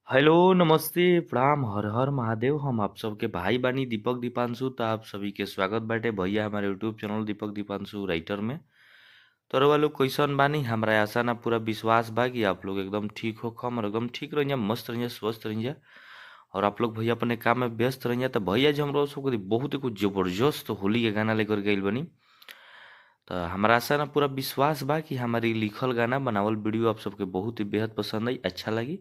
Hello, नमस्ते, प्रणाम, हर हर महादेव। हम आप सबके भाई बानी दीपक दीपांशु। तो आप सभी के स्वागत बाटे भैया हमारे यूट्यूब चैनल दीपक दीपांशु राइटर में। तो रउआ लोग कैसन बानी? हमरा आशा ना पूरा विश्वास बा कि आप लोग एकदम ठीक हो खम और एकदम ठीक रहिए, मस्त रहिए, स्वस्थ रहिए। और आप लोग भैया अपने काम में व्यस्त रहिए। तो भैया जी हम सबको बहुत ही कुछ जबरदस्त होली के गाना लेकर गइल बनी। तो हमरा आशा ना पूरा विश्वास बा कि हमारी लिखल गाना बनावल वीडियो आप सबके बहुत ही बेहद पसंद आई, अच्छा लगी।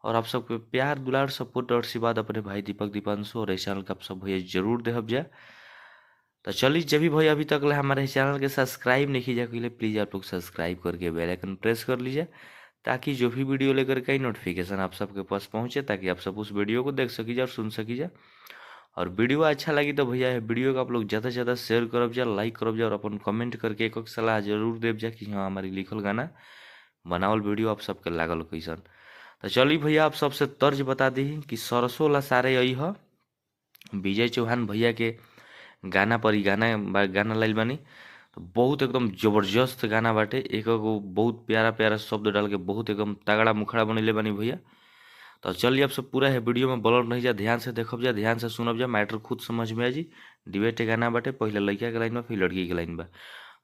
और आप सबके प्यार दुलार सपोर्ट और आशीर्वाद अपने भाई दीपक दीपांशु और इस चैनल का आप सब भैया जरूर देहब जा। तो चलिए, जब भी भैया अभी तक ले हमारे चैनल के सब्सक्राइब नहीं किया के लिए प्लीज़ आप लोग सब्सक्राइब करके बेल आइकन प्रेस कर लीजिए, ताकि जो भी वीडियो लेकर के नोटिफिकेशन आप सबके पास पहुंचे, ताकि आप सब उस वीडियो को देख सकी जा और सुन सकी जा। और वीडियो अच्छा लगी तो भैया वीडियो को आप लोग ज़्यादा से ज़्यादा शेयर करब जा, लाइक करब जा और अपन कमेंट करके एक सलाह जरूर देव जा कि हाँ हमारी लिखल गाना बनावल वीडियो आप सबके लागल कैसन। तो चलिए भैया आप सबसे तर्ज बता दी कि सरसों ला सारे यही ह विजय चौहान भैया के गाना पर ही गाना लाइल बानी। तो बहुत एकदम जबरदस्त गाना बाटे, एक गो बहुत प्यारा प्यारा शब्द डाल के बहुत एकदम तगड़ा मुखड़ा बनैले बानी भैया। तो चलिए आप सब पूरा है वीडियो में बोलल नहीं जा, ध्यान से देखब जा, ध्यान से सुनब जा, मैटर खुद समझ में आ जी। डिबेट गाना बाटे, पहले लड़का के लाइन बा फिर लड़की के लाइन बा।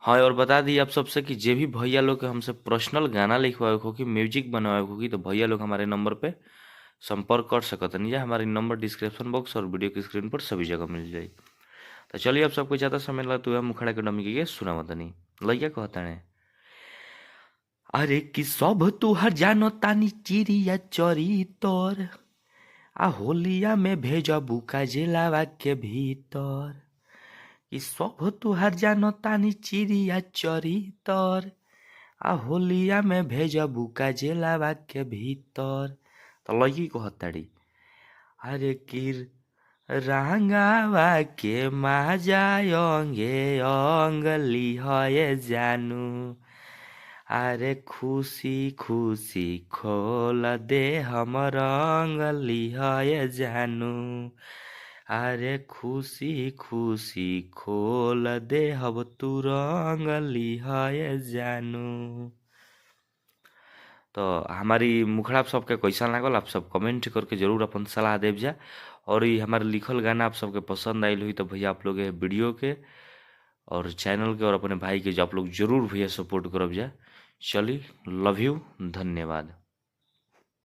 हाँ, और बता दी आप सबसे कि जे भी भैया लोग के हमसे पर्सनल गाना लिखवाए हो कि म्यूजिक बनवाए हो कि, तो भैया लोग हमारे नंबर पे संपर्क कर सकत नहीं, हमारी नंबर डिस्क्रिप्शन बॉक्स और वीडियो की स्क्रीन पर सभी जगह मिल जाए। तो चलिए आप सबको ज़्यादा समय लगा तो मुखड़ा के डमी के सुना नहीं लैया कहता है। अरे कि सब तुहर जानो तानी चिड़िया चरी तोर, आ होलिया में भेजबू का जिलावा के भीतर। कि सब तुहर जानो तानी चिड़िया चरी तोर, आ होलिया में भेजबू का जिलावा के भीतर। तो लगी कहताड़ी अरे किर रांगावा के माजा अंगे अंग लिहए जानू। अरे खुशी खुशी खोल दे हम रंग लिहए जानू। अरे खुशी खुशी खोल दे हम तू रंग लिहए जानू। तो हमारी मुखड़ा आप सबके कैसा लागल आप सब कमेंट करके जरूर अपन सलाह देव जा। और ये हमारे लिखल गाना आप सबके पसंद आयल हुई तो भैया आप लोग वीडियो के और चैनल के और अपने भाई के जो आप लोग जरूर भैया सपोर्ट करब जा। चलिए, लव यू, धन्यवाद।